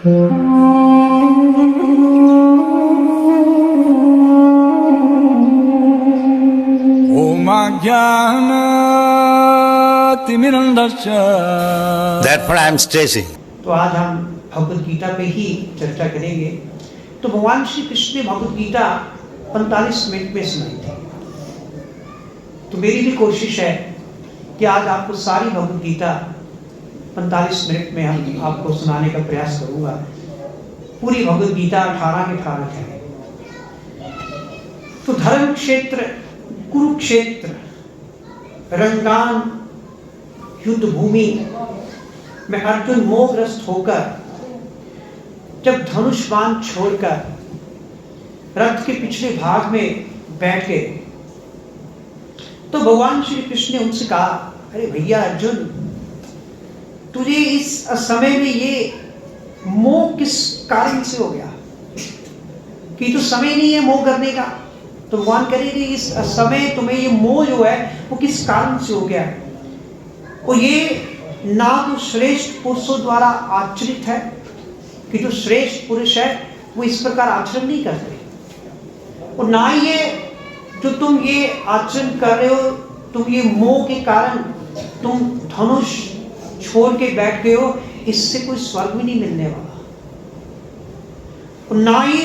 Therefore I am stressing. तो आज हम भगवद गीता पे ही चर्चा करेंगे। तो भगवान श्री कृष्ण ने भगवद गीता 45 मिनट में सुनाई थी। तो मेरी भी कोशिश है कि आज आपको सारी भगवद गीता 45 मिनट में हम आपको सुनाने का प्रयास करूंगा। पूरी भगवद गीता 18 के 18 है। तो धर्म क्षेत्र कुरुक्षेत्र रंगान युद्ध भूमि में अर्जुन मोहग्रस्त होकर जब धनुष बाण छोड़कर रथ के पिछले भाग में बैठ गए तो भगवान श्री कृष्ण ने उनसे कहा, अरे भैया अर्जुन, तुझे इस समय में ये मोह किस कारण से हो गया कि तो समय नहीं है मोह करने का। तो भगवान कह रहे इस समय तुम्हें ये मोह जो है वो किस कारण से हो गया। और ये ना तो श्रेष्ठ पुरुषों द्वारा आचरित है कि जो श्रेष्ठ पुरुष है वो इस प्रकार आचरण नहीं करते, और ना ही ये जो तुम ये आचरण कर रहे हो, तुम ये मोह के कारण तुम धनुष छोड़ के बैठ गए हो, इससे कोई स्वर्ग भी नहीं मिलने वाला, और ना ही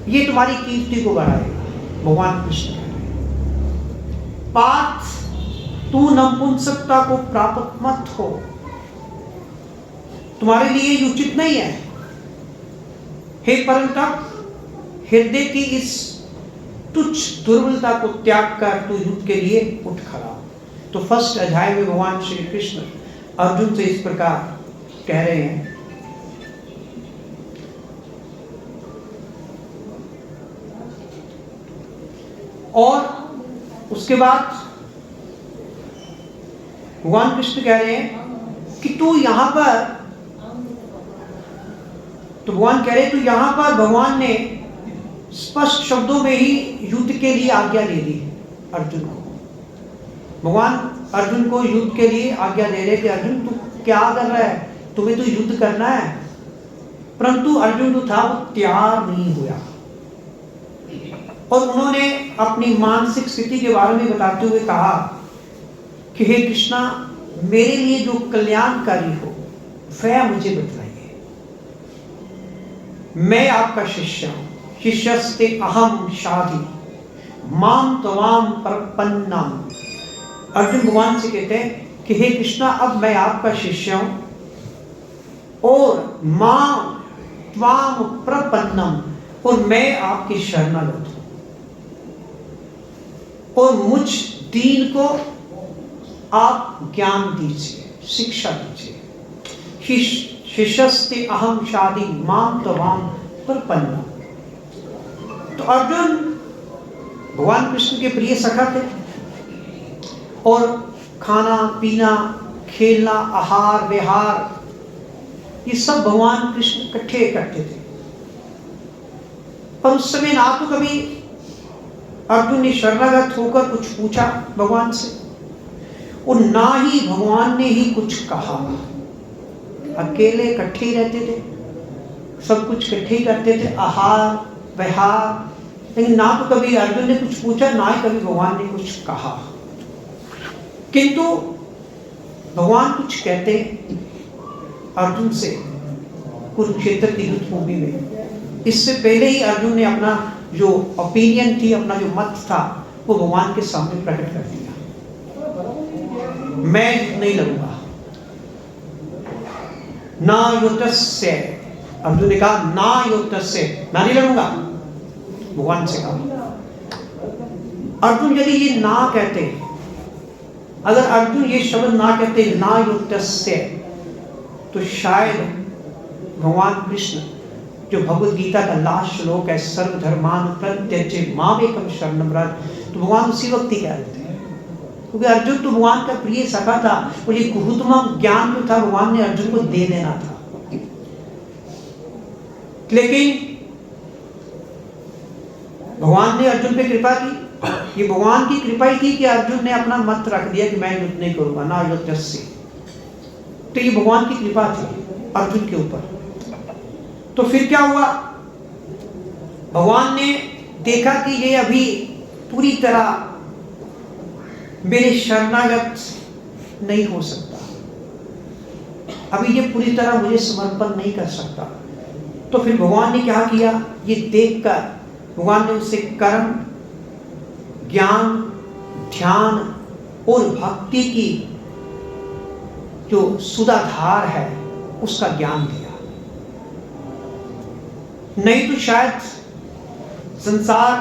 ये तुम्हारी कीर्ति को बढ़ाएगा। भगवान कृष्ण पार्थ, तू नपुंसकता को प्राप्त मत हो, तुम्हारे लिए उचित नहीं है। हे परंतप, हृदय की इस तुच्छ दुर्बलता को त्याग कर तू युद्ध के लिए उठ खड़ा। तो फर्स्ट अध्याय में भगवान श्री कृष्ण अर्जुन से इस प्रकार कह रहे हैं। और उसके बाद भगवान कृष्ण कह रहे हैं कि तू यहां पर, तो भगवान कह रहे हैं तू यहां पर, भगवान ने स्पष्ट शब्दों में ही युद्ध के लिए आज्ञा दे दी अर्जुन को। भगवान अर्जुन को युद्ध के लिए आज्ञा दे रहे कि अर्जुन तू क्या कर रहा है, तुम्हें तो युद्ध करना है। परंतु अर्जुन जो था वो तैयार नहीं हुआ, और उन्होंने अपनी मानसिक स्थिति के बारे में बताते हुए कहा कि हे कृष्णा, मेरे लिए जो कल्याणकारी हो वह मुझे बताइए। मैं आपका शिष्य हूं, शिष्यस्ते अहम शाधि माम त्वाम प्रपन्नम। अर्जुन भगवान से कहते हैं कि हे कृष्णा, अब मैं आपका शिष्य हूं और माम त्वाम प्रपन्नम, और मैं आपकी शरणागत हूं, और मुझ दीन को आप ज्ञान दीजिए, शिक्षा दीजिए। शिष्यस्ते अहम शाधि माम त्वाम प्रपन्नम। तो अर्जुन भगवान कृष्ण के प्रिय सखा थे, और खाना पीना, खेलना, आहार विहार, ये सब भगवान कृष्ण इकट्ठे करते थे। पर उस समय ना तो कभी अर्जुन ने शरणागत होकर कुछ पूछा भगवान से, और ना ही भगवान ने ही कुछ कहा। अकेले इकट्ठे ही रहते थे, सब कुछ इकट्ठे ही करते थे, आहार विहार, लेकिन ना तो कभी अर्जुन ने कुछ पूछा, ना ही कभी भगवान ने कुछ कहा। किंतु भगवान कुछ कहते अर्जुन से कुरुक्षेत्र की युद्ध भूमि में। इससे पहले ही अर्जुन ने अपना जो ओपिनियन थी, अपना जो मत था, वो भगवान के सामने प्रकट कर दिया। मैं नहीं लड़ूंगा, ना युद्धस्य, अर्जुन ने कहा ना युद्धस्य, मैं नहीं लड़ूंगा, भगवान से कहा। अर्जुन यदि ये ना कहते, अगर अर्जुन ये शब्द ना कहते ना युद्धस्य, तो शायद भगवान कृष्ण जो भगवद गीता का लास्ट श्लोक है, सर्वधर्मान परित्यज्य मामेकम शरणं व्रज, तो भगवान उसी वक्त ही कह देते हैं, क्योंकि अर्जुन तो भगवान का प्रिय सखा था, और ये गुरुतम ज्ञान जो था भगवान ने अर्जुन को दे देना था। लेकिन भगवान ने अर्जुन पे कृपा की। ये भगवान की कृपा ही थी कि अर्जुन ने अपना मत रख दिया कि मैं युद्ध नहीं करूंगा, ना युद्धस्य। तो ये भगवान की कृपा थी। अर्जुन के ऊपर। तो फिर क्या हुआ, भगवान ने देखा कि ये अभी पूरी तरह मेरे शरणागत नहीं हो सकता, अभी ये पूरी तरह मुझे समर्पण नहीं कर सकता। तो फिर भगवान ने क्या किया, ये देखकर भगवान ने उसे कर्म, ज्ञान, ध्यान और भक्ति की जो सुधाधार है उसका ज्ञान दिया। नहीं तो शायद संसार,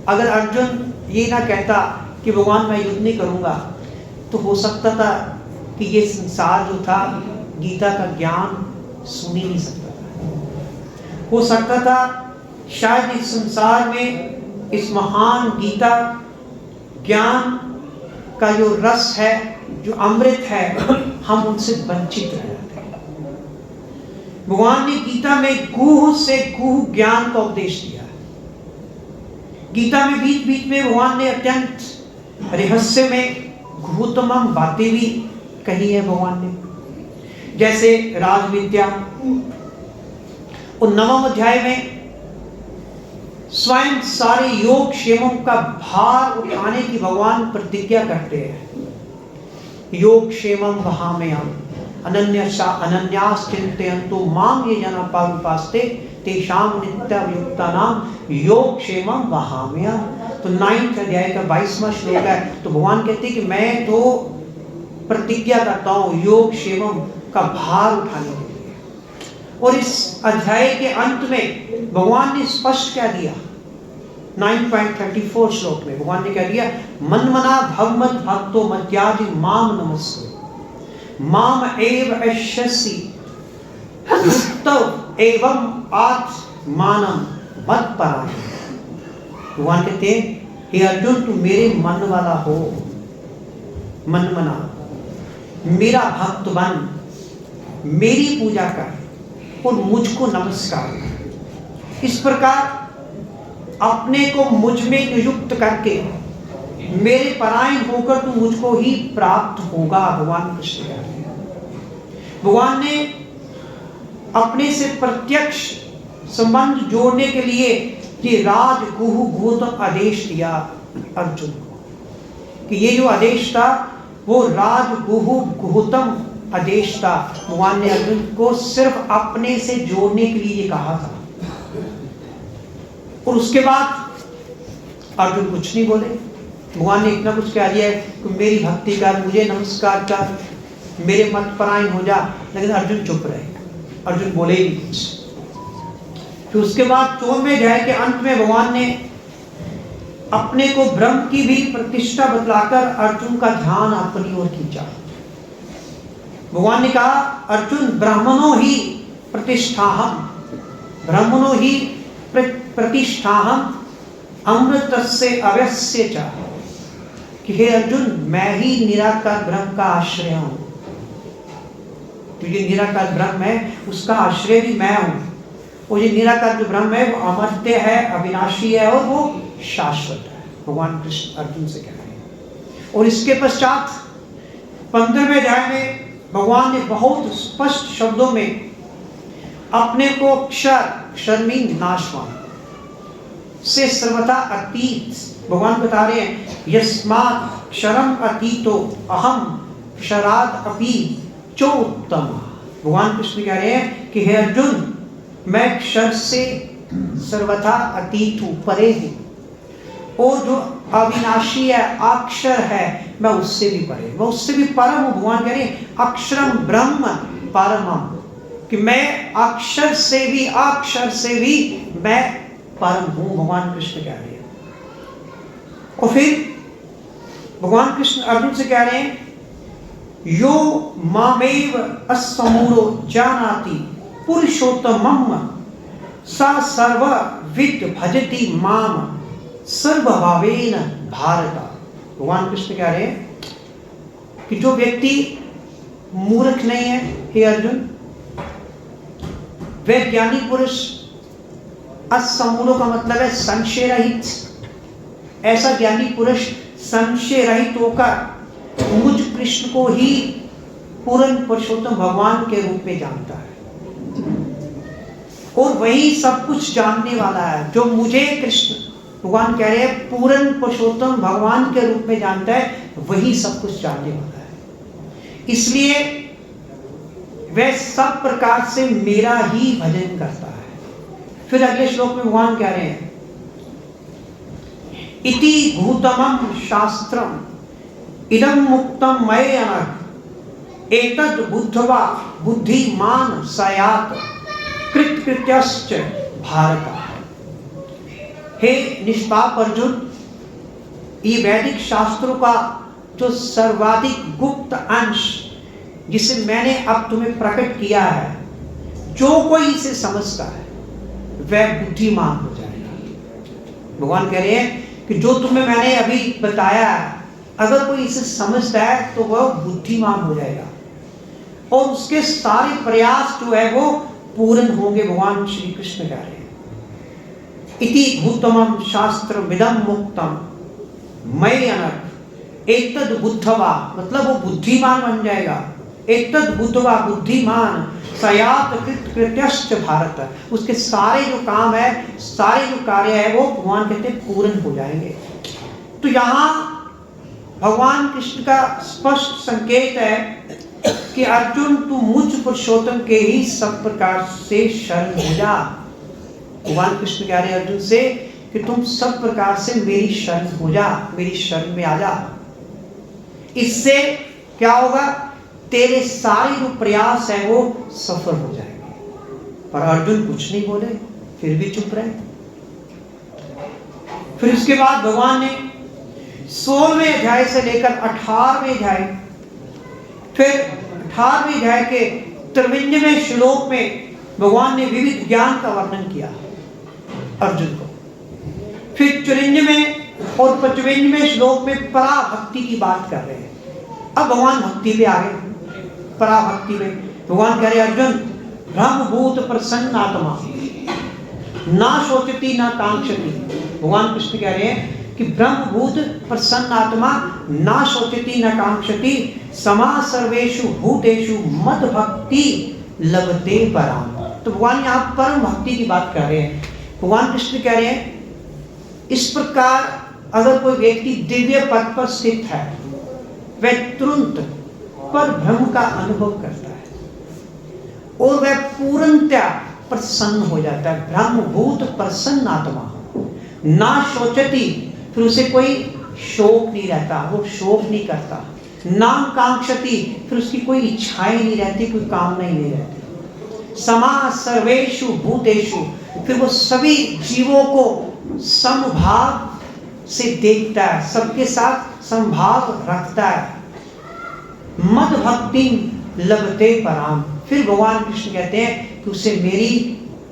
अगर अर्जुन ये ना कहता कि भगवान मैं युद्ध नहीं करूंगा, तो हो सकता था कि ये संसार जो था गीता का ज्ञान सुन ही नहीं सकता था। हो सकता था शायद इस संसार में इस महान गीता ज्ञान का जो रस है, जो अमृत है, हम उनसे वंचित रह जाते हैं। भगवान ने गीता में गुह से गुह ज्ञान का उपदेश दिया। गीता में बीच बीच में भगवान ने अत्यंत रहस्य में गुहतमम बातें भी कही है भगवान ने, जैसे राजविद्या। और 9वें अध्याय में स्वयं सारे योग क्षेमों का भार उठाने की भगवान प्रतिज्ञा करते हैं। योग क्षेमं वहाम्यहम् अनन्यास चिन्तयन्तो माम ये जना पारुपास्ते तेषां नित्ययुक्तानां योग क्षेमं वहाम्यहम्। तो 9वें अध्याय का 22वां श्लोक है। तो भगवान कहते हैं कि मैं तो प्रतिज्ञा करता हूँ योग क्षेमं का भार उठाने के लिए। और इस अध्याय के अंत में भगवान ने स्पष्ट क्या दिया, 9.34 श्लोक में भगवान ने क्या दिया, मन्मना भगवत भक्तो मद्यादि माम नमस्ते माम एव अश्यसि तव एवं आत्मानं मत्परायण। भगवान कहते हैं हे अर्जुन, तू मेरे मन वाला हो, मनमना, मेरा भक्त बन, मेरी पूजा कर और मुझको नमस्कार कर। इस प्रकार अपने को मुझ में नियुक्त करके मेरे परायण होकर तू मुझको ही प्राप्त होगा। भगवान कृष्ण कह रहे हैं। भगवान ने अपने से प्रत्यक्ष संबंध जोड़ने के लिए ये राजगुह गौतम आदेश दिया अर्जुन को, कि ये जो आदेश था वो राजगुह गौतम आदेश था। भगवान ने अर्जुन को सिर्फ अपने से जोड़ने के लिए कहा था। और उसके बाद अर्जुन कुछ नहीं बोले। भगवान ने इतना कुछ कह दिया है कि मेरी भक्ति कर, मुझे नमस्कार कर, मेरे मत परायण हो जा, लेकिन अर्जुन चुप रहे, अर्जुन बोले ही कुछ। फिर उसके बाद 14वें अध्याय के अंत में भगवान ने अपने को ब्रह्म की भी प्रतिष्ठा बतलाकर अर्जुन का ध्यान अपनी ओर खींचा। भगवान ने कहा, अर्जुन ब्राह्मणों ही प्रतिष्ठाहम, ब्राह्मणों ही प्रतिष्ठाहम अमृतस्य अवश्य च, कि हे अर्जुन मैं ही निराकार ब्रह्म का आश्रय हूं। तो ये निराकार ब्रह्म है उसका आश्रय भी मैं हूं। और ये निराकार जो ब्रह्म है वो अमर्त्य है, अविनाशी है और वो शाश्वत है। भगवान कृष्ण अर्जुन से कह रहे हैं। और इसके पश्चात 15वें अध्याय में भगवान ने बहुत स्पष्ट शब्दों में अपने को अक्षर मीन नाशवान से सर्वथा अतीत भगवान बता रहे हैं। यस्मात् क्षरम अतीतो अहम क्षराद अपि चोत्तम। भगवान कृष्ण कह रहे हैं कि हे अर्जुन, मैं क्षर से सर्वथा अतीत हूँ, परे हूँ, और जो अविनाशी है, अक्षर है, मैं उससे भी परे, मैं उससे भी परम हूँ। भगवान कह रहे हैं अक्षरम ब्रह्म परमम, कि मैं अक्षर से भी मैं परम हूँ। भगवान कृष्ण कह रहे हैं। और फिर भगवान कृष्ण अर्जुन से कह रहे हैं, यो मामेव अस्समूढ़ो जानाति पुरुषोत्तमम् सा सर्वविद भजति माम सर्वभावेन भारत। भगवान कृष्ण कह रहे हैं कि जो व्यक्ति मूर्ख नहीं है हे अर्जुन, वह ज्ञानी पुरुष, असमूढ़ों का मतलब है संशय रहित। ऐसा ज्ञानी पुरुष संशय रहित होकर मुझ कृष्ण को ही पूर्ण पुरुषोत्तम भगवान के रूप में जानता है। और वही सब कुछ जानने वाला है। जो मुझे कृष्ण भगवान कह रहे हैं पूर्ण पुरुषोत्तम भगवान के रूप में जानता है, वही सब कुछ जानने वाला है। इसलिए वह सब प्रकार से मेरा ही भजन करता है। फिर अगले श्लोक में भगवान कह रहे हैं इति भूतमं शास्त्रम इदं मुक्तम मये अनघ एतद् बुद्ध्वा बुद्धिमान सयात कृतकृत्यश्च भारत। हे निष्पाप अर्जुन, ये वैदिक शास्त्रों का जो सर्वाधिक गुप्त अंश जिसे मैंने अब तुम्हें प्रकट किया है, जो कोई इसे समझता है वह बुद्धिमान हो जाएगा। भगवान कह रहे हैं कि जो तुम्हें मैंने अभी बताया है, अगर कोई इसे समझता है तो वह बुद्धिमान हो जाएगा और उसके सारे प्रयास जो है वो पूर्ण होंगे। भगवान श्री कृष्ण कह रहे हैं इति भूतमं शास्त्र विदम मुक्तम मयि अनघ एतद् बुद्धवा, मतलब वो बुद्धिमान बन जाएगा। एतद् बुद्धवा बुद्धिमान सयात कृत्यश्च भारत, उसके सारे जो काम है, सारे जो कार्य है वो भगवान कहते हैं पूर्ण हो जाएंगे। तो यहाँ भगवान कृष्ण का स्पष्ट संकेत है कि अर्जुन तू मुझ पुरुषोत्तम के ही सब प्रकार से शरण हो जा। भगवान कृष्ण कह रहे अर्जुन से कि तुम सब प्रकार से मेरी शरण हो जा, मेरी शरण में आ जा। इससे क्या होगा, तेरे सारे जो प्रयास है वो सफल हो जाएंगे। पर अर्जुन कुछ नहीं बोले, फिर भी चुप रहे। फिर उसके बाद भगवान ने 16वें अध्याय से लेकर 18वें अध्याय, फिर 18वें अध्याय के 53वें श्लोक में भगवान ने विविध ज्ञान का वर्णन किया अर्जुन को। फिर 54वें और 55वें श्लोक में पराभक्ति की बात कर रहे हैं। अब भगवान भक्ति पे आ गए। पराभक्ति में भगवान कह रहे अर्जुन ब्रह्मभूत प्रसन्न आत्मा ना शोचती ना कांक्षती। भगवान कृष्ण कह रहे हैं कि ब्रह्मभूत प्रसन्न आत्मा ना शोचती ना कांक्षती समा सर्वेषु भूतेषु मद भक्ति लभते पराम। तो भगवान यहाँ परम भक्ति की बात कर रहे हैं। भगवान कृष्ण कह रहे हैं इस प्रकार अगर कोई व्यक्ति दिव्य पद पर स्थित है, वह तुरंत पर ब्रह्म का अनुभव करता है और वह पूर्णतया प्रसन्न हो जाता है। ब्रह्मभूत प्रसन्न आत्मा ना शोचती, फिर उसे कोई शोक नहीं रहता, वो शोक नहीं करता। ना कांक्षती, फिर उसकी कोई इच्छाएं नहीं रहती, कोई कामना ही नहीं रहती। समा सर्वेषु भूतेषु, फिर वो सभी जीवों को समभाव से देखता है, सबके साथ समभाव रखता है। मद भक्ति लभते पराम, फिर भगवान कृष्ण कहते हैं कि उसे मेरी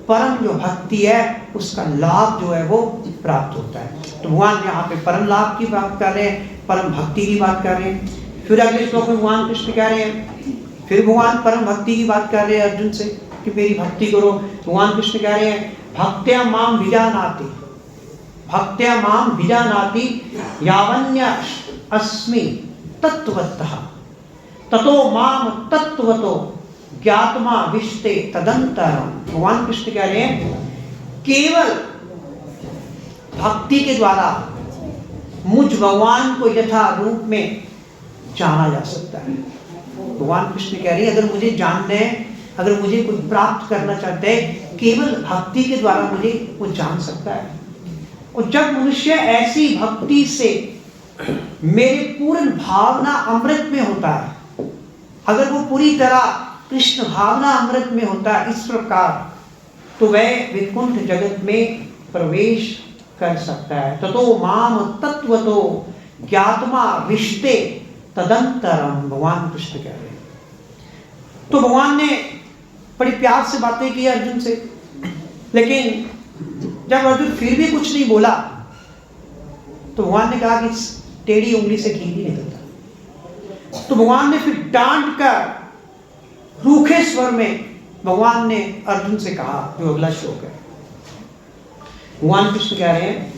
परम जो भक्ति है उसका लाभ जो है वो प्राप्त होता है। तो भगवान यहाँ पे परम लाभ की बात कर रहे हैं, परम भक्ति की बात कर रहे हैं। फिर अगले श्लोक में भगवान कृष्ण कह रहे हैं, फिर भगवान परम भक्ति की बात कर रहे हैं अर्जुन से कि मेरी भक्ति करो। भगवान कृष्ण कह रहे हैं भक्त्या माम विजानाति, भक्त्या माम विजानाति यावन्य अस्मि तत्वतः ततो माम तत्वतो ज्ञात्मा विष्टे तदंतरम। भगवान कृष्ण कह रहे हैं केवल भक्ति के द्वारा मुझ भगवान को यथा रूप में जाना जा सकता है। भगवान कृष्ण कह रहे हैं अगर मुझे जानना है, अगर मुझे कुछ प्राप्त करना चाहते हैं, केवल भक्ति के द्वारा मुझे वो जान सकता है। और जब मनुष्य ऐसी भक्ति से मेरे पूर्ण भावना अमृत में होता है, अगर वो पूरी तरह कृष्ण भावना अमृत में होता है इस प्रकार, तो वह वैकुंठ जगत में प्रवेश कर सकता है। ततो माम तत्वतो ज्ञात्मा विष्टे तदंतरम, भगवान कृष्ण कह रहे हैं। तो भगवान ने बड़ी प्यार से बातें की अर्जुन से, लेकिन जब अर्जुन फिर भी कुछ नहीं बोला तो भगवान ने कहा कि टेढ़ी उंगली से घी नहीं निकलता। तो भगवान ने फिर डांट कर रूखे स्वर में भगवान ने अर्जुन से कहा, जो अगला श्लोक है। भगवान कृष्ण कह रहे हैं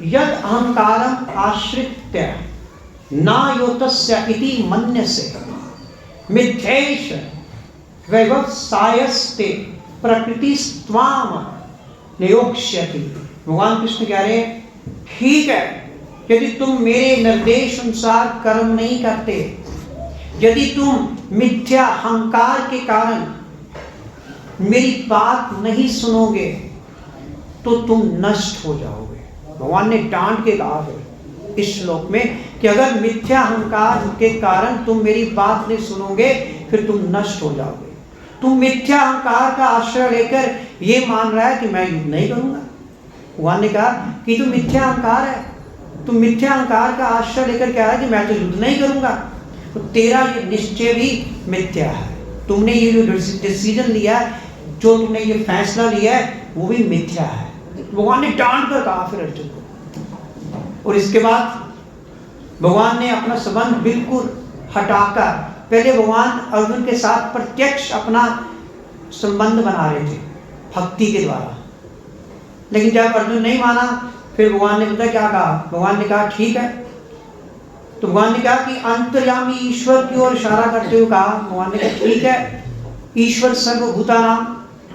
यद अहंकारम आश्रित्य ना योतस्य इति मन्यसे मिथ्येश व्यवसायस्ते प्रकृतिस्त्वाम नियोक्ष्यति। भगवान कृष्ण कह रहे हैं, ठीक है, यदि तुम मेरे निर्देश अनुसार कर्म नहीं करते, यदि तुम मिथ्या अहंकार के कारण मेरी बात नहीं सुनोगे, तो तुम नष्ट हो जाओगे। भगवान ने डांट के कहा है इस श्लोक में कि अगर मिथ्या अहंकार के कारण तुम मेरी बात नहीं सुनोगे, फिर तुम नष्ट हो जाओगे। तुम मिथ्या अहंकार का आश्रय लेकर ये मान रहा है कि मैं युद्ध नहीं करूंगा। भगवान ने कहा कि तुम मिथ्या अहंकार है, तुम मिथ्या अहंकार का आश्रय लेकर कह रहा है कि मैं तो युद्ध नहीं करूंगा, तो तेरा ये निश्चय भी मिथ्या है। तुमने ये जो डिसीजन लिया है, जो तुमने ये फैसला लिया है, वो भी मिथ्या है। भगवान ने डांट कर कहा फिर अर्जुन को। और इसके बाद भगवान ने अपना संबंध बिल्कुल हटाकर, पहले भगवान अर्जुन के साथ प्रत्यक्ष अपना संबंध बना रहे थे भक्ति के द्वारा, लेकिन जब अर्जुन नहीं माना, फिर भगवान ने पता क्या कहा? भगवान ने कहा ठीक है। तो भगवान ने कहा कि अंतर्यामी ईश्वर की ओर इशारा करते हुए कहा, भगवान ने कहा ठीक है, ईश्वर सर्वभूतानां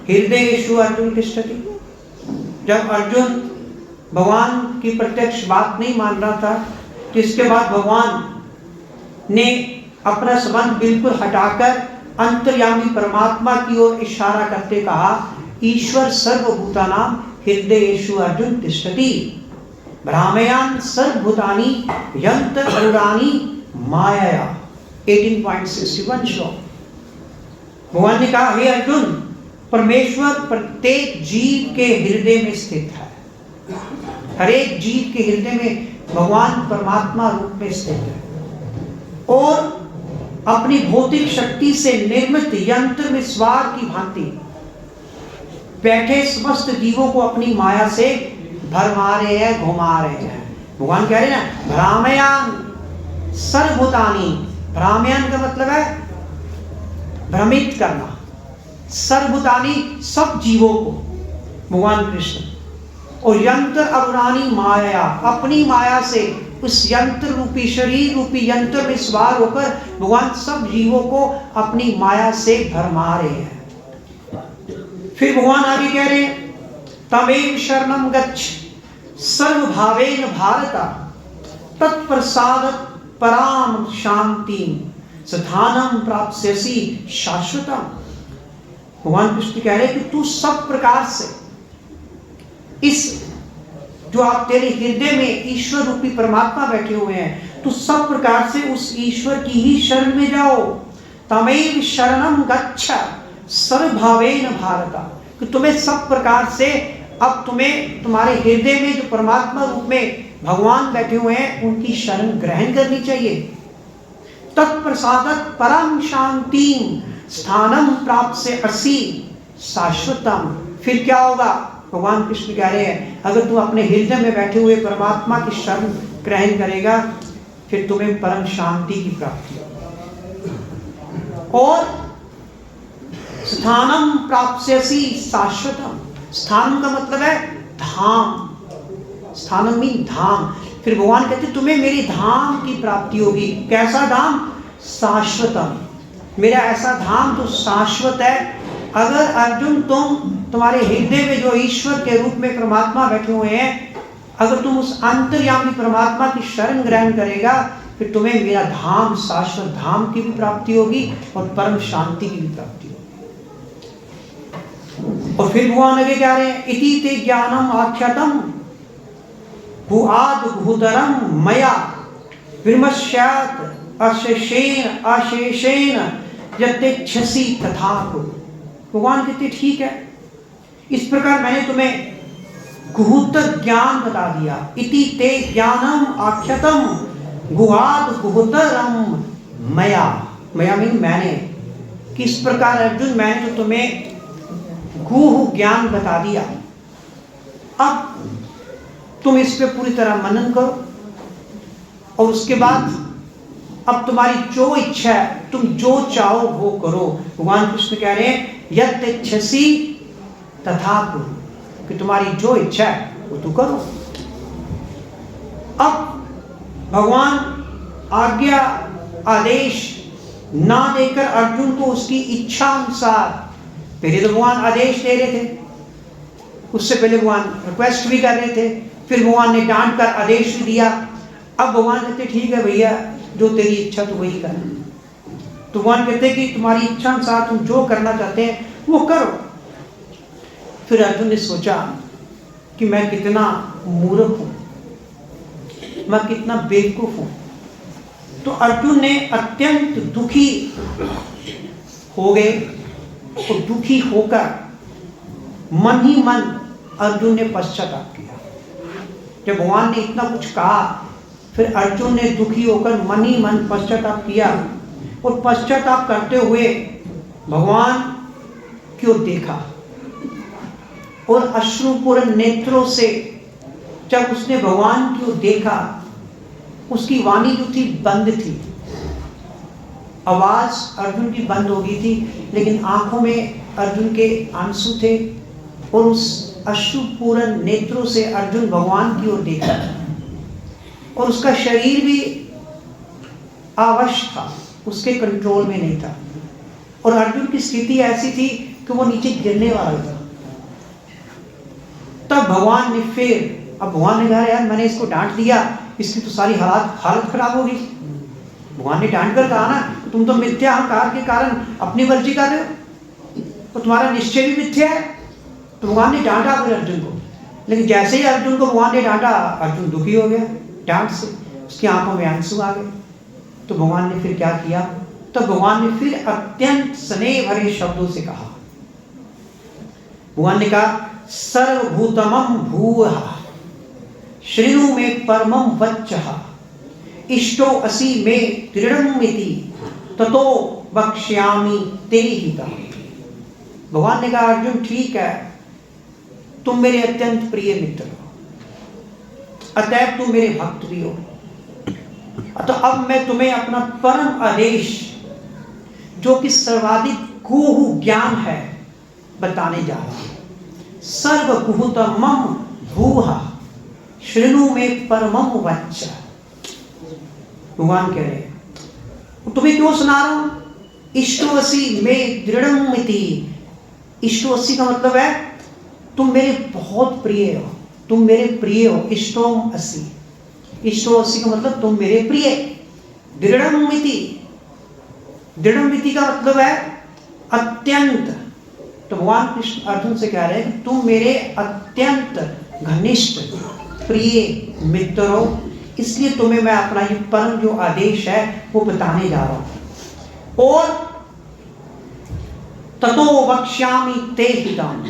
हृदयेषु अर्जुन तिष्ठति। जब अर्जुन भगवान की प्रत्यक्ष बात नहीं मान रहा था, तो इसके बाद भगवान ने अपना संबंध बिल्कुल हटाकर अंतर्यामी परमात्मा की ओर इशारा करते कहा, ईश्वर सर्वभूतानां हृदयेषु अर्जुन तिष्ठति भ्रामयान सर्वभूतानि यंत्र अरुणानि मायया। 18.61 श्लोक। भगवान ने कहा, हे अर्जुन, परमेश्वर प्रत्येक जीव के हृदय में स्थित है। हर एक जीव के हृदय में भगवान परमात्मा रूप में स्थित है, और अपनी भौतिक शक्ति से निर्मित यंत्र में स्वार की भांति बैठे समस्त जीवों को अपनी माया से भरमा रहे हैं, घुमा रहे हैं। भगवान कह रहे हैं ना, भ्रामयान सर्वभूतानि। भ्रामयान का मतलब है भ्रमित करना। सर्वभूतानि, सब जीवों को, भगवान कृष्ण, और यंत्र अरुणानि माया, अपनी माया से उस यंत्र रूपी, शरीर रूपी यंत्र में सवार होकर भगवान सब जीवों को अपनी माया से भरमा रहे हैं। फिर भगवान आगे कह रहे हैं, तमेव शरणं गच्छ सर्वभावेन भारत तत्प्रसादत पराम शांतिं स्थानं प्राप्स्यसि शाश्वतम्। भगवान कृष्ण कह रहे हैं कि तू सब प्रकार से इस, जो आप तेरे हृदय में ईश्वर रूपी परमात्मा बैठे हुए हैं, तो सब प्रकार से उस ईश्वर की ही शरण में जाओ। तमेव शरणं गच्छ सर्वभावेन भारत, कि तुम्हें सब प्रकार से, अब तुम्हें तुम्हारे हृदय में जो परमात्मा रूप में भगवान बैठे हुए हैं, उनकी शरण ग्रहण करनी चाहिए। तत्प्रसादत परम शांतिं स्थानं प्राप्स्यसि शाश्वतम्। फिर क्या होगा? भगवान कृष्ण कह रहे हैं, अगर तुम अपने हृदय में बैठे हुए परमात्मा की शरण ग्रहण करेगा, फिर तुम्हें परम शांति की प्राप्ति होगी। और स्थानम प्राप्स्यसि शाश्वतम्। स्थानम का मतलब है धाम। स्थानम मीन धाम। फिर भगवान कहते तुम्हें मेरे धाम की प्राप्ति होगी। कैसा धाम? शाश्वतम। मेरा ऐसा धाम तो शाश्वत है। अगर अर्जुन तुम्हारे हृदय में जो ईश्वर के रूप में परमात्मा बैठे हुए हैं, अगर तुम उस अंतर्यामी परमात्मा की शरण ग्रहण करेगा, फिर तुम्हें मेरा धाम, शाश्वत धाम की भी प्राप्ति होगी और परम शांति की भी प्राप्ति होगी। और फिर भगवान आगे कह रहे हैं, इति ते ज्ञानम आख्यातम भूआद भूतरम मया विमर्श्यात अशेषेण यत्तेच्छसि तथा कुरु। भगवान कहते ठीक है, इस प्रकार मैंने तुम्हें गुहूत ज्ञान बता दिया। इति ते ज्ञानम आख्यातम गुहाद गुहूतरम मया। मया मीन मैंने। किस प्रकार अर्जुन, मैंने तो तुम्हें गुह ज्ञान बता दिया। अब तुम इस पे पूरी तरह मनन करो, और उसके बाद अब तुम्हारी जो इच्छा है, तुम जो चाहो वो करो। भगवान कृष्ण कह रहे हैं, यत्तेच्छसि तथा कुरु, कि तुम्हारी जो इच्छा है वो तू करो। अब भगवान आज्ञा, आदेश ना देकर अर्जुन को उसकी इच्छा अनुसार। पहले तो भगवान आदेश दे रहे थे, उससे पहले भगवान रिक्वेस्ट भी कर रहे थे, फिर भगवान ने डांट कर आदेश भी दिया। अब भगवान कहते ठीक है भैया, जो तेरी इच्छा तो वही कर। तो भगवान कहते कि तुम्हारी इच्छा अनुसार तुम जो करना चाहते हैं वो करो। फिर अर्जुन ने सोचा कि मैं कितना मूर्ख हूं, मैं कितना बेवकूफ हूं। तो अर्जुन ने अत्यंत दुखी हो गए और दुखी होकर मन ही मन अर्जुन ने पश्चाताप किया। जब भगवान ने इतना कुछ कहा, फिर अर्जुन ने दुखी होकर मन ही मन पश्चाताप किया और पश्चाताप करते हुए भगवान की ओर देखा और अश्रुपूर्ण नेत्रों से जब उसने भगवान की ओर देखा, उसकी वाणी जो थी बंद थी, आवाज अर्जुन की बंद हो गई थी, लेकिन आंखों में अर्जुन के आंसू थे और उस अश्रुपूर्ण नेत्रों से अर्जुन भगवान की ओर देखा और उसका शरीर भी अवश था, उसके कंट्रोल में नहीं था और अर्जुन की स्थिति ऐसी थी कि वो नीचे गिरने वाला था। तब भगवान ने फिर, अब भगवान ने कहा यार मैंने इसको डांट दिया, इसकी तो सारी हालत खराब हो गई। भगवान ने डांट कर कहा ना, तुम तो मिथ्या अहंकार के कारण अपनी मर्जी कर रहे हो तो तुम्हारा निश्चय भी मिथ्या है। तो भगवान ने डांटा फिर अर्जुन को, लेकिन जैसे ही अर्जुन को भगवान ने डांटा, अर्जुन दुखी हो गया डांट से, उसकी आंखों में आंसू आ गए। तो भगवान ने फिर क्या किया, तो भगवान ने फिर अत्यंत स्नेह भरे शब्दों से कहा। भगवान ने कहा सर्वभूतमं भूवः श्रीनु मे परमं वच्चः इष्टो असि मे दृढ़मिति ततो वक्ष्यामि ते हितम्। भगवान ने कहा अर्जुन ठीक है, तुम मेरे अत्यंत प्रिय मित्र हो, अतएव तुम मेरे भक्त भी हो। तो अब मैं तुम्हें अपना परम आदेश जो कि सर्वाधिक गुह ज्ञान है बताने जा रहा हूं। सर्वभूतमं भूवः श्रीनु मे परमं वच्चः। भगवान कह रहे हैं तुम्हें क्यों सुना रहा हूं, इष्टोऽसि मे दृढ़मिति। इष्टोऽसि का मतलब है तुम मेरे बहुत प्रिय हो, तुम मेरे प्रिय हो। इष्टोम असि, इष्टोऽसि का मतलब तुम मेरे प्रिय। दृढ़मिति, दृढ़मिति का मतलब है अत्यंत। तो भगवान कृष्ण अर्जुन से कह रहे हैं तुम मेरे अत्यंत घनिष्ठ प्रिय मित्र हो, इसलिए तुम्हें मैं अपना ये परम जो आदेश है वो बताने जा रहा हूं। और ततो वक्ष्यामि ते हितम्।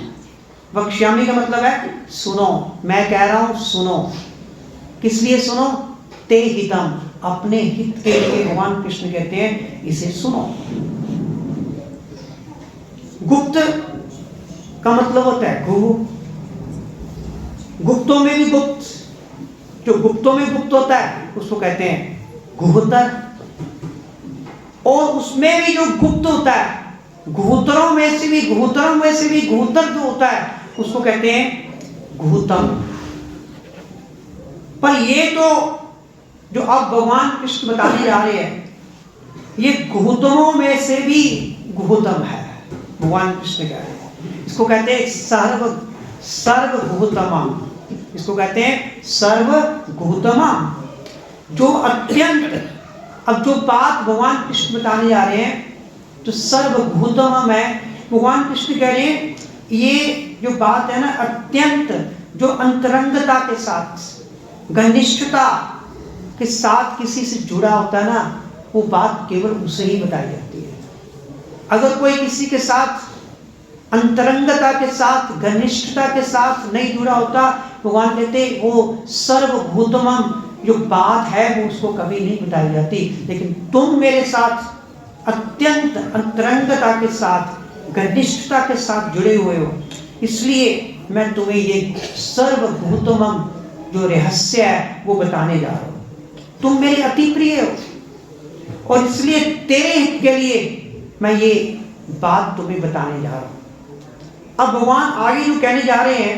वक्ष्यामि का मतलब है सुनो, मैं कह रहा हूं सुनो। किस लिए सुनो, ते हितम्, अपने हित के लिए भगवान कृष्ण कहते हैं इसे सुनो। गुप्त का मतलब होता है गुह, गुप्तों में भी गुप्त, जो गुप्तों में गुप्त होता है उसको कहते हैं गुहतर, और उसमें भी जो गुप्त होता है गुहतरों में से भी, गुहतरों में से भी गुहतर जो होता है उसको कहते हैं गुहतम। पर ये तो जो अब भगवान कृष्ण बताने जा रहे हैं ये गुहतरों में से भी गुहतम है। भगवान कृष्ण कह रहे हैं इसको कहते हैं सर्वभूतमम्, इसको कहते हैं सर्वभूतमम्, जो अत्यंत। अब जो बात भगवान कृष्ण बताने जा रहे हैं तो सर्वभूतमम् है। भगवान कृष्ण कह रहे हैं ये जो बात है ना अत्यंत, जो अंतरंगता के साथ, घनिष्ठता के साथ किसी से जुड़ा होता है ना, वो बात केवल उसे ही बताई जाती है। अगर कोई किसी के साथ अंतरंगता के साथ, घनिष्ठता के साथ नहीं जुड़ा होता, भगवान कहते वो सर्वभूतमम् जो बात है वो उसको कभी नहीं बताई जाती। लेकिन तुम मेरे साथ अत्यंत अंतरंगता के साथ, घनिष्ठता के साथ जुड़े हुए हो, इसलिए मैं तुम्हें ये सर्वभूतमम् जो रहस्य है वो बताने जा रहा हूं। तुम मेरे अति प्रिय हो और इसलिए तेरे हित के लिए मैं ये बात तुम्हें बताने जा रहा हूं। अब भगवान आगे जो कहने जा रहे हैं,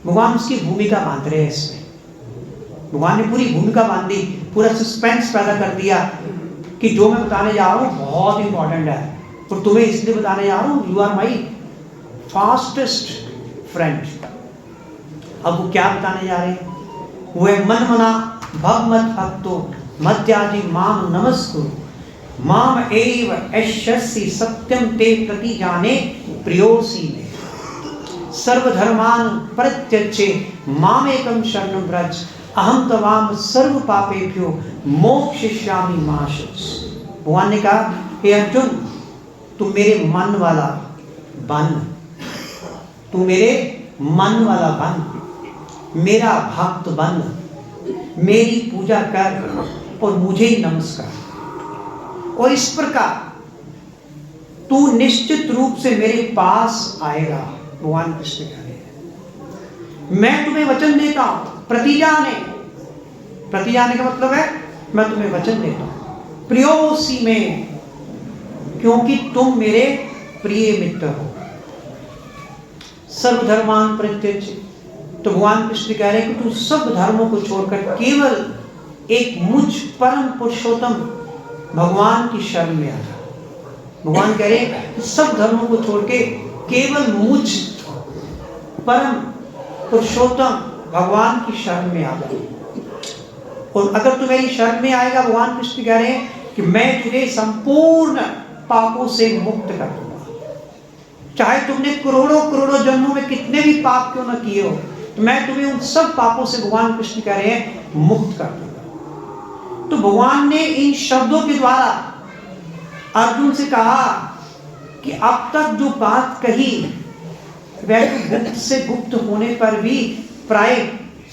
भगवान उसकी भूमिका बांध रहे हैं। इसमें भगवान ने पूरी भूमिका बांधी, पूरा सस्पेंस पैदा कर दिया कि जो मैं बताने जा रहा हूँ बहुत इंपॉर्टेंट है और तुम्हें इसलिए बताने जा रहा हूँ, you are my fastest friend. अब वो क्या बताने जा रहे हैं? वो है मन मना भगवत भक्तो मध्याजी माम नमस्कुरु माम एव एष्यसि सत्यम ते प्रति जाने प्रियोसी में सर्वधर्मान परित्यज्य मामेकं शरणं व्रज अहम तवाम सर्व पापेभ्यो मोक्षयिष्यामि मा शुचि। भगवान ने कहा, हे अर्जुन, तू मेरे मन वाला बन, तू मेरे मन वाला बन, मेरा भक्त बन, मेरी पूजा कर और मुझे नमस्कार। और इस प्रकार तू निश्चित रूप से मेरे पास आएगा। भगवान कृष्ण कह रहे हैं, मैं तुम्हें वचन देता हूं, प्रतिजाने, प्रतिजाने का मतलब है मैं तुम्हें वचन देता हूं, प्रियोसी में, क्योंकि तुम मेरे प्रिय मित्र हो। सर्वधर्मान परित्यज्य, तो भगवान कृष्ण कह रहे हैं कि तू सब धर्मों को छोड़कर केवल एक मुझ परम पुरुषोत्तम भगवान की शरण में आ जा। भगवान कह रहे हैं कि सब धर्मों को छोड़ के केवल मुझ परम पुरुषोत्तम भगवान की शरण में आ जा। और अगर तू मेरी शरण में आएगा, भगवान कृष्ण कह रहे हैं कि मैं तुझे संपूर्ण पापों से मुक्त कर दूंगा। चाहे तुमने करोड़ों करोड़ों जन्मों में कितने भी पाप क्यों न किए हो, तो मैं तुम्हें उन सब पापों से, भगवान कृष्ण कह रहे हैं, मुक्त कर दूंगा। तो भगवान ने इन शब्दों के द्वारा अर्जुन से कहा कि अब तक जो बात कही वह गुप्त से गुप्त होने पर भी प्राय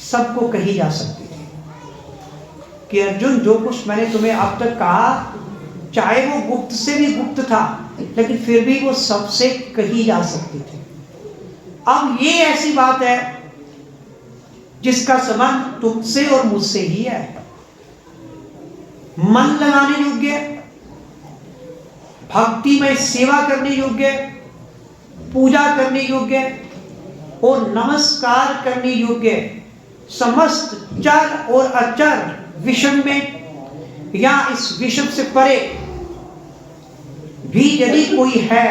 सबको कही जा सकती थी कि अर्जुन, जो कुछ मैंने तुम्हें अब तक कहा, चाहे वो गुप्त से भी गुप्त था, लेकिन फिर भी वो सबसे कही जा सकती थी। अब ये ऐसी बात है जिसका संबंध तुमसे और मुझसे ही है, मन लगाने योग्य, भक्ति में सेवा करने योग्य, पूजा करने योग्य और नमस्कार करने योग्य, समस्त चर और अचर विषम में या इस विषम से परे भी यदि कोई है,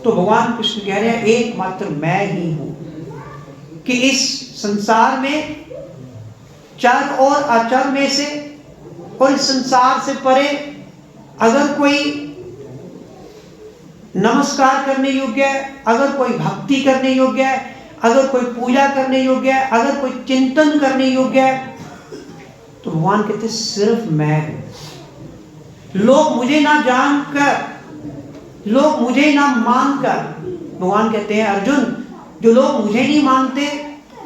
तो भगवान कृष्ण कह रहे हैं एकमात्र मैं ही हूं। कि इस संसार में चर और अचर में से और इस संसार से परे अगर कोई नमस्कार करने योग्य है, अगर कोई भक्ति करने योग्य है, अगर कोई पूजा करने योग्य है, अगर कोई चिंतन करने योग्य है, तो भगवान कहते सिर्फ मैं हूं। लोग मुझे ना जानकर, लोग मुझे ना मानकर, भगवान कहते हैं अर्जुन, जो लोग मुझे नहीं मानते,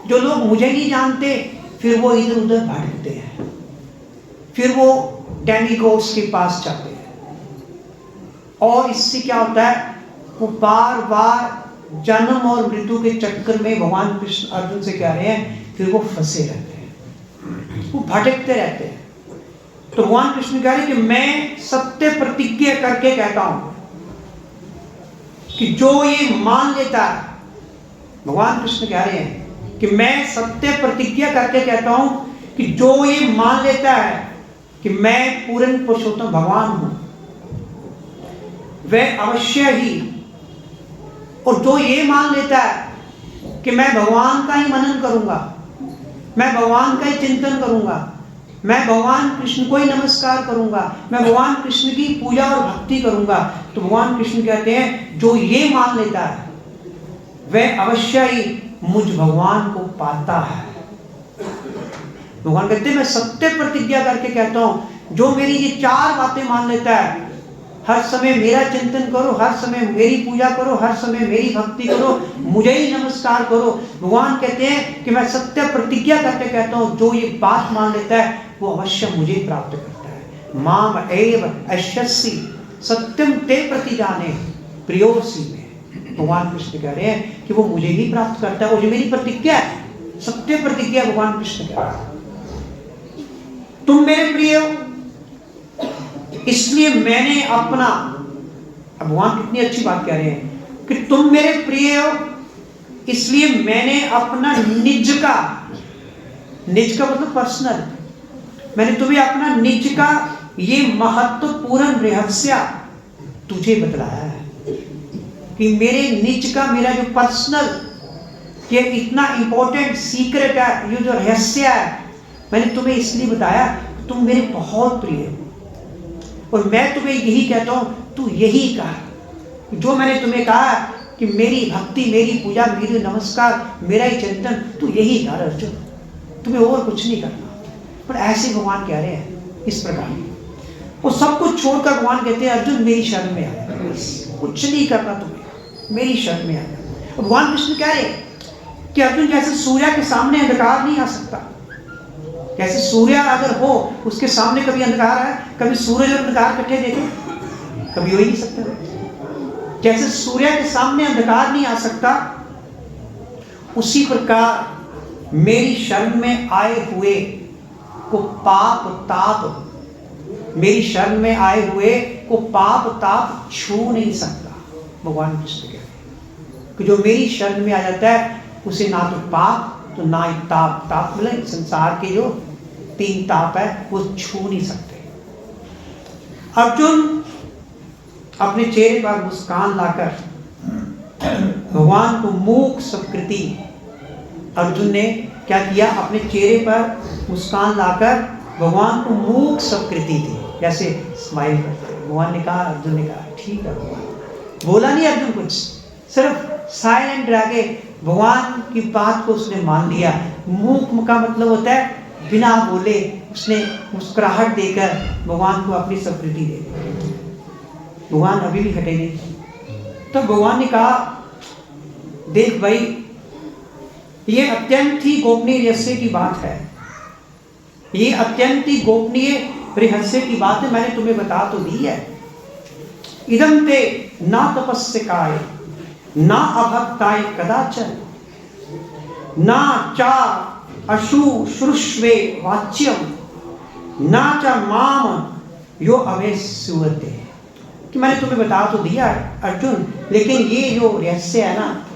जो लोग मुझे नहीं जानते, फिर वो इधर उधर भटकते हैं, फिर वो डेमिगॉड्स के पास जाते हैं। और इससे क्या होता है, वो बार बार जन्म और मृत्यु के चक्कर में, भगवान कृष्ण अर्जुन से कह रहे हैं, फिर वो फंसे रहते हैं, वो भटकते रहते हैं। तो भगवान कृष्ण कह रहे हैं कि मैं सत्य प्रतिज्ञा करके कहता हूं कि जो ये मान लेता है, भगवान कृष्ण कह रहे हैं कि मैं सत्य प्रतिज्ञा करके कहता हूं कि जो ये मान लेता है कि मैं पूर्ण पुरुषोत्तम भगवान हूं, वह अवश्य ही, और जो ये मान लेता है कि मैं भगवान का ही मनन करूंगा, मैं भगवान का ही चिंतन करूंगा, मैं भगवान कृष्ण को ही नमस्कार करूंगा, मैं भगवान कृष्ण की पूजा और भक्ति करूंगा, तो भगवान कृष्ण कहते हैं जो ये मान लेता है वह अवश्य ही मुझ भगवान को पाता है। भगवान कहते हैं मैं सत्य प्रतिज्ञा करके कहता हूं, जो मेरी ये चार बातें मान लेता है, हर समय मेरा चिंतन करो, हर समय मेरी पूजा करो, हर समय मेरी भक्ति करो, मुझे ही नमस्कार करो, भगवान कहते हैं कि मैं सत्य प्रतिज्ञा करके कहता हूं, जो ये बात मान लेता है वो अवश्य मुझे प्राप्त करता है। माम एव अश्यसि सत्यम ते प्रति जाने प्रियोसी में, भगवान कृष्ण कह रहे हैं कि वो मुझे ही प्राप्त करता है। और जो मेरी प्रतिज्ञा है, सत्य प्रतिज्ञा, भगवान कृष्ण कह रहे हैं तुम मेरे प्रिय हो, इसलिए मैंने अपना, भगवान कितनी अच्छी बात कह रहे हैं कि तुम मेरे प्रिय हो, इसलिए मैंने अपना निज का मतलब पर्सनल, मैंने तुम्हें अपना निज का ये महत्वपूर्ण रहस्य तुझे बतलाया है कि मेरे निज का, मेरा जो पर्सनल, ये इतना इंपॉर्टेंट सीक्रेट है, ये जो रहस्य है, मैंने तुम्हें इसलिए बताया, तुम मेरे बहुत प्रिय हो और मैं तुम्हें यही कहता हूँ, तू यही कहा जो मैंने तुम्हें कहा कि मेरी भक्ति, मेरी पूजा, मेरी नमस्कार, मेरा ही चिंतन, तू यही कर अर्जुन, तुम्हें और कुछ नहीं करना। पर ऐसे भगवान कह रहे हैं इस प्रकार, वो सब कुछ छोड़कर भगवान कहते हैं अर्जुन मेरी शरण में आ जा, कुछ नहीं करना तुम्हें, मेरी शरण में आ जा। भगवान कृष्ण कह रहे हैं कि अर्जुन जैसे सूर्य के सामने अंधकार नहीं आ सकता, जैसे सूर्य अगर हो उसके सामने कभी अंधकार है, कभी सूरज और अंधकार इकट्ठे देखे, कभी हो ही नहीं सकता। जैसे सूर्य के सामने अंधकार नहीं आ सकता, उसी प्रकार मेरी शरण में आए हुए को पाप ताप, मेरी शरण में आए हुए को पाप ताप छू नहीं सकता। भगवान कृष्ण कहते हैं कि जो मेरी शरण में आ जाता है उसे ना तो पाप तो ना ही ताप, ताप मतलब संसार के जो 3 ताप है वो छू नहीं सकते। अर्जुन अपने चेहरे पर मुस्कान लाकर भगवान को मूक सकृति, अर्जुन ने क्या किया, अपने चेहरे पर मुस्कान लाकर भगवान को मूक सकृति थी, जैसे स्माइल करते। भगवान ने कहा, अर्जुन ने कहा ठीक है भगवान, बोला नहीं अर्जुन कुछ, सिर्फ साइलेंट रह गए, भगवान की बात को उसने मान लिया। मूक का मतलब होता है बिना बोले, उसने मुस्कुराहट देकर भगवान को अपनी स्वीकृति दे दी। भगवान अभी भी हटे नहीं। तो भगवान ने कहा, देख भाई, ये अत्यंत ही गोपनीय रहस्य की बात है, ये अत्यंत ही गोपनीय रहस्य की बात है, मैंने तुम्हें बता तो दी है। इदं ते ना तपस्यकाय ना अभक्ताय कदाचन ना चा अशुश्रूष्वे वाच्यम ना चा माम यो अवेस्युवते, कि मैंने तुम्हें बता तो दिया अर्जुन, लेकिन ये जो रहस्य है ना,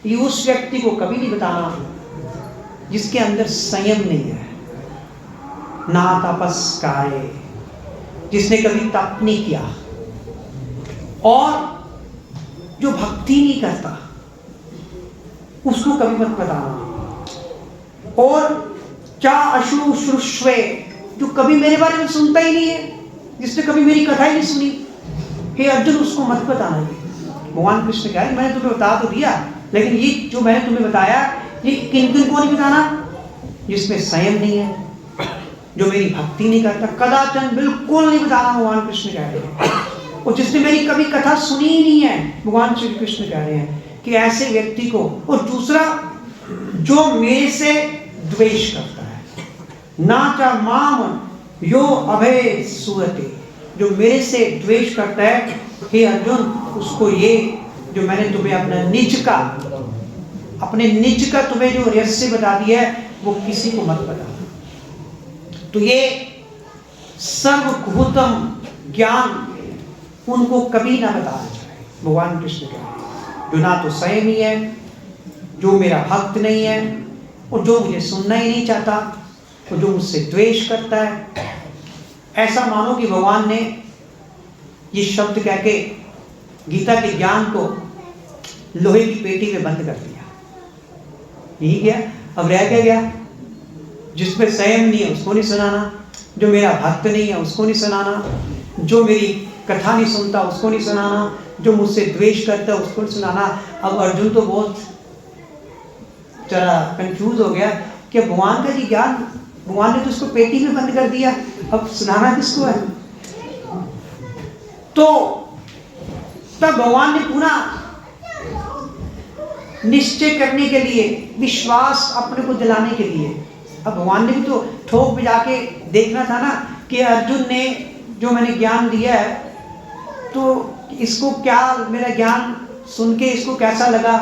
ये उस व्यक्ति को कभी नहीं बताना जिसके अंदर संयम नहीं है, ना तपस्काय, जिसने कभी तप नहीं किया, और जो भक्ति नहीं करता उसको कभी मत बताना, और चा अशुश्रूष्वे, जो कभी मेरे बारे में सुनता ही नहीं है, जिसने कभी मेरी कथा ही नहीं सुनी, हे अर्जुन उसको मत बताना। भगवान कृष्ण कह रहे, मैंने तुम्हें बता तो दिया, लेकिन ये जो मैंने तुम्हें बताया ये किन किन को नहीं बताना, जिसमें संयम नहीं है, जो मेरी भक्ति नहीं करता, कदाचन बिल्कुल नहीं बताना, भगवान कृष्ण कह रहे हैं, और जिसने मेरी कभी कथा सुनी ही नहीं है, भगवान श्री कृष्ण कह रहे हैं कि ऐसे व्यक्ति को। और दूसरा, जो मेरे से द्वेष करता है, ना चा माम यो अभय सुरते, जो मेरे से द्वेष करता है, हे अर्जुन उसको ये जो मैंने तुम्हें अपने निज का तुम्हें जो रहस्य बता दिया है वो किसी को मत बताना। तो ये सर्वभूतम ज्ञान उनको कभी ना बताना चाहिए। भगवान कृष्ण कह रहे हैं, जो ना तो संयमी है, जो मेरा भक्त नहीं है, और जो मुझे सुनना ही नहीं चाहता, और जो मुझसे द्वेष करता है, ऐसा मानो कि भगवान ने ये शब्द कह के गीता के ज्ञान को लोहे की पेटी में बंद कर दिया। यही गया, अब रह क्या गया, जिसमें संयम नहीं है उसको नहीं सुनाना, जो मेरा भक्त नहीं है उसको नहीं सुनाना, जो मेरी कथा नहीं सुनता उसको नहीं सुनाना, जो मुझसे द्वेष करता है उसको नहीं सुनाना। अब अर्जुन तो बहुत जरा कंफ्यूज हो गया कि भगवान का जी ज्ञान, भगवान ने तो उसको पेटी में बंद कर दिया, अब सुनाना किसको है। तो तब भगवान ने पूरा निश्चय करने के लिए, विश्वास अपने को दिलाने के लिए, अब भगवान ने भी तो ठोक बजा के देखना था ना कि अर्जुन ने जो मैंने ज्ञान दिया है तो इसको क्या, मेरा ज्ञान सुन के इसको कैसा लगा।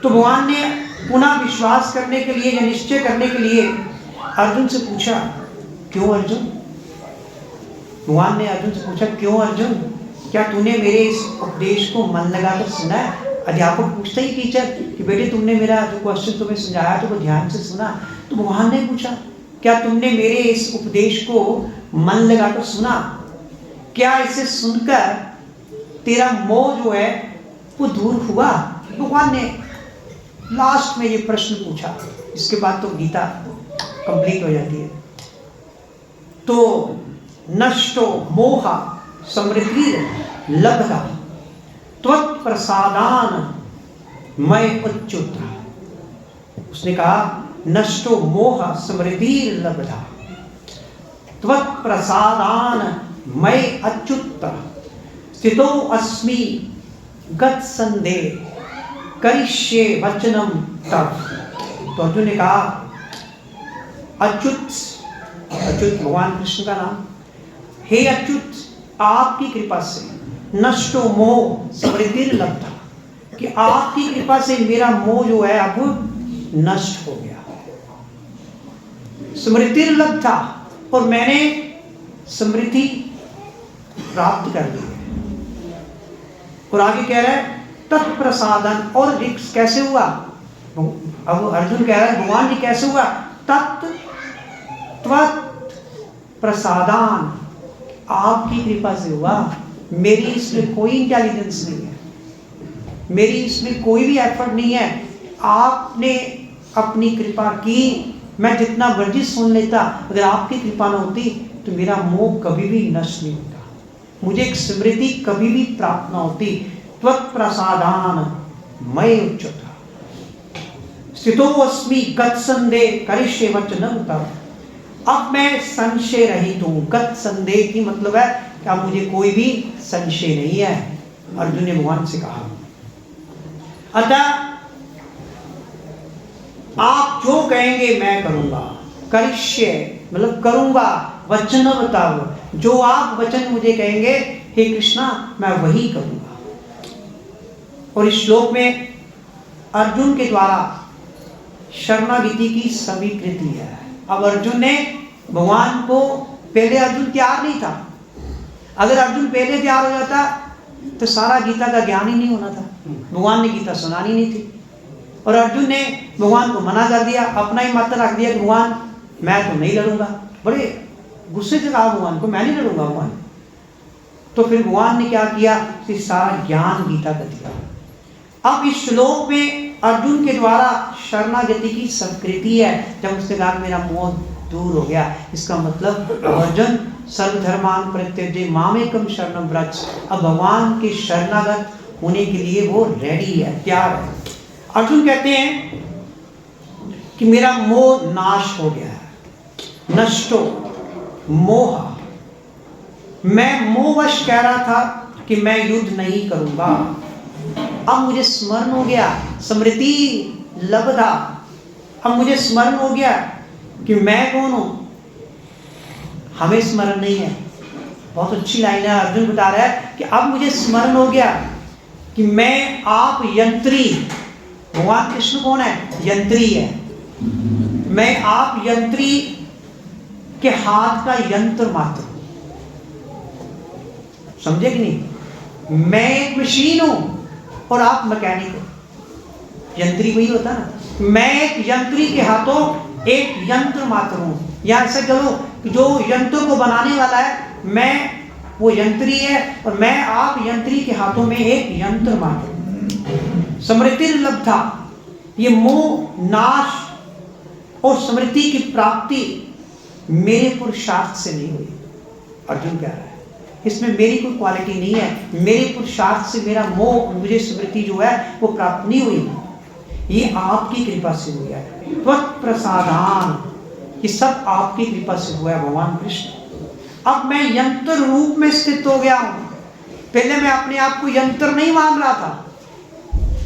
तो भगवान ने पुनः विश्वास करने के लिए या निश्चय करने के लिए अर्जुन से पूछा, क्यों अर्जुन? भगवान ने अर्जुन से पूछा, क्यों अर्जुन, क्या तूने मेरे इस उपदेश को मन लगाकर सुना है? अध्यापक पूछता ही टीचर कि बेटे तुमने मेरा जो क्वेश्चन तुम्हें समझाया तो वो ध्यान से सुना? तो भगवान ने पूछा क्या तुमने मेरे इस उपदेश को मन लगाकर सुना? क्या इसे सुनकर तेरा मोह जो है वो दूर हुआ? भगवान ने लास्ट में ये प्रश्न पूछा, इसके बाद तो गीता कंप्लीट हो जाती है। तो नष्टो मोहा समृद्धि लब्धा त्वत्प्रसादान मैं उच्युत। उसने कहा नष्टो मोह समृद्धि लब्धा त्वत्प्रसादान मैं अच्युत स्थितो अस्मि गत संदेह करिष्ये वचनम तव। तो अर्जुन ने कहा अच्युत, अच्युत भगवान कृष्ण का नाम, हे अच्युत आपकी कृपा से नष्टो मोह समृद्धि लब्धा, कि आपकी कृपा से मेरा मोह जो है अब नष्ट हो गया। समृद्धि लब्धा, और मैंने समृद्धि प्राप्त कर ली है। और आगे कह रहा है तत्प्रसादन, और कैसे हुआ? अब अर्जुन कह रहा है भगवान जी कैसे हुआ? प्रसादान, आपकी कृपा से हुआ। मेरी इसमें कोई इंटेलिजेंस नहीं है, मेरी इसमें कोई भी एफर्ट नहीं है। आपने अपनी कृपा की, मैं जितना मर्जी सुन लेता, अगर आपकी कृपा न होती तो मेरा मोह कभी भी नष्ट नहीं होता, मुझे एक समृद्धि कभी भी प्राप्त न होती। त्वत्प्रसादान मैं उच्युत स्थितो अस्मि गत संदेह करिष्ये वचनम तव। अब मैं संशय रहित हूं। गत संदेह की मतलब है कि अब मुझे कोई भी संशय नहीं है, अर्जुन ने भगवान से कहा। अतः आप जो कहेंगे मैं करूंगा। करिष्ये मतलब करूंगा, वचनम तव, जो आप वचन मुझे कहेंगे हे कृष्णा मैं वही करूंगा। और इस श्लोक में अर्जुन के द्वारा शरणागति की स्वीकृति है। अब अर्जुन ने भगवान को, पहले अर्जुन तैयार नहीं था, अगर अर्जुन पहले तैयार हो जाता तो सारा गीता का ज्ञान ही नहीं होना था, भगवान ने गीता सुनानी नहीं थी। और अर्जुन ने भगवान को मना कर दिया, अपना ही मत रख दिया कि भगवान मैं तो नहीं लड़ूंगा। बड़े गुस्से से कहा भगवान को मैं नहीं लड़ूंगा भगवान। तो फिर भगवान ने क्या किया कि सारा ज्ञान गीता का दिया। अब इस श्लोक में अर्जुन के द्वारा शरणागति की स्वीकृति है। जब उसने कहा मेरा मोह दूर हो गया, इसका मतलब अर्जुन सर्वधर्मान परित्यज्य मामेकम शरणम व्रज, अब भगवान के शरणागत होने के लिए वो रेडी है, तैयार है। अर्जुन कहते हैं कि मेरा मोह नाश हो गया है। नष्टो मोह, मैं मोहवश कह रहा था कि मैं युद्ध नहीं करूंगा, अब मुझे स्मरण हो गया, स्मृति लब्धा, अब मुझे स्मरण हो गया कि मैं कौन हूं। हमें स्मरण नहीं है। बहुत अच्छी लाइन है, अर्जुन बता रहा है कि अब मुझे स्मरण हो गया कि मैं आप यंत्री, भगवान कृष्ण कौन है? यंत्री है। मैं आप यंत्री के हाथ का यंत्र मात्र हूं। समझे कि नहीं? मैं एक मशीन हूं और आप मैकेनिक हो। यंत्री वही होता ना। मैं एक यंत्री के हाथों एक यंत्र मात्र हूं, या ऐसा करो कि जो यंत्र को बनाने वाला है मैं वो यंत्री है और मैं आप यंत्री के हाथों में एक यंत्र मात्र हूं। समृद्धि लब्धा, ये मोह नाश और समृद्धि की प्राप्ति मेरे पुरुषार्थ से नहीं हुई। अर्जुन कह रहा है इसमें मेरी कोई क्वालिटी नहीं है, मेरे पुरुषार्थ से मेरा मोह, मुझे स्मृति जो है वो प्राप्त नहीं हुई, ये आपकी कृपा से हुआ है। त्वत्प्रसादान, ये सब आपकी कृपा से हुआ है भगवान कृष्ण। अब मैं यंत्र रूप में स्थित हो गया हूं। पहले मैं अपने आप को यंत्र नहीं मान रहा था,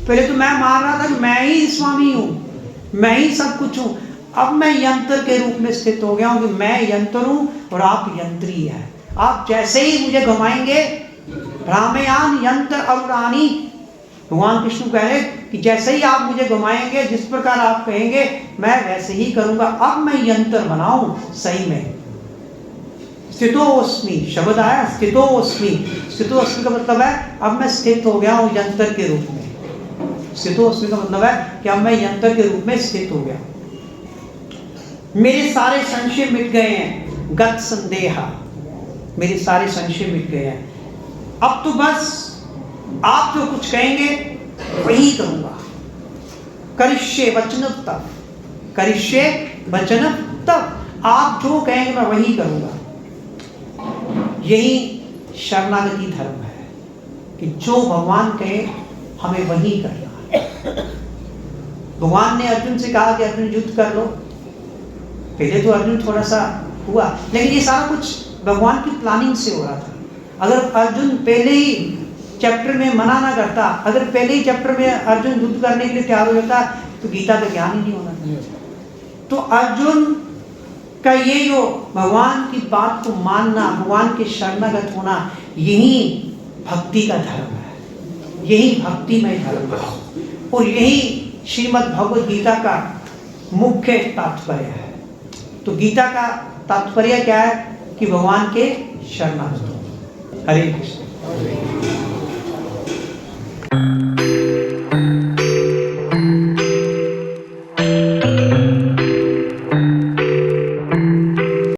पहले तो मैं मान रहा था कि मैं ही स्वामी हूं, मैं ही सब कुछ हूं। अब मैं यंत्र के रूप में स्थित हो गया हूं कि मैं यंत्र हूं और आप यंत्री हैं। आप जैसे ही मुझे घुमाएंगे, भ्रामयान यंत्र अरुणानी, भगवान कृष्ण कह रहे कि जैसे ही आप मुझे घुमाएंगे, जिस प्रकार आप कहेंगे मैं वैसे ही करूंगा। अब मैं यंत्र बनाऊं सही में। स्थितोस्मि शब्द आया, स्थितोस्मि। स्थितोस्मि का मतलब है अब मैं स्थित हो गया हूं यंत्र के रूप में। स्थितोस्मि का मतलब है कि अब मैं यंत्र के रूप में स्थित हो गया। मेरे सारे संशय मिट गए हैं, गत संदेहा, मेरे सारे संशय मिट गए हैं। अब तो बस आप जो कुछ कहेंगे वही करूंगा। करिष्ये वचनं तव, करिष्ये वचनं तव, आप जो कहेंगे मैं वही करूंगा। यही शरणागति धर्म है कि जो भगवान कहे हमें वही करना है। भगवान ने अर्जुन से कहा कि अर्जुन युद्ध कर लो। पहले तो अर्जुन थोड़ा सा हुआ, लेकिन ये सारा कुछ भगवान की प्लानिंग से हो रहा था। अगर अर्जुन पहले ही चैप्टर में मना ना करता, अगर पहले ही चैप्टर में अर्जुन युद्ध करने के लिए तैयार हो जाता, तो गीता का ज्ञान ही नहीं होना था। तो अर्जुन का ये जो भगवान की बात को मानना, भगवान के शरणागत होना, यही भक्ति का धर्म है, यही भक्तिमय धर्म है, और यही श्रीमद् भगवद गीता का मुख्य तात्पर्य है। तो गीता का तात्पर्य क्या है कि भगवान के शरणागत हो। हरे कृष्ण।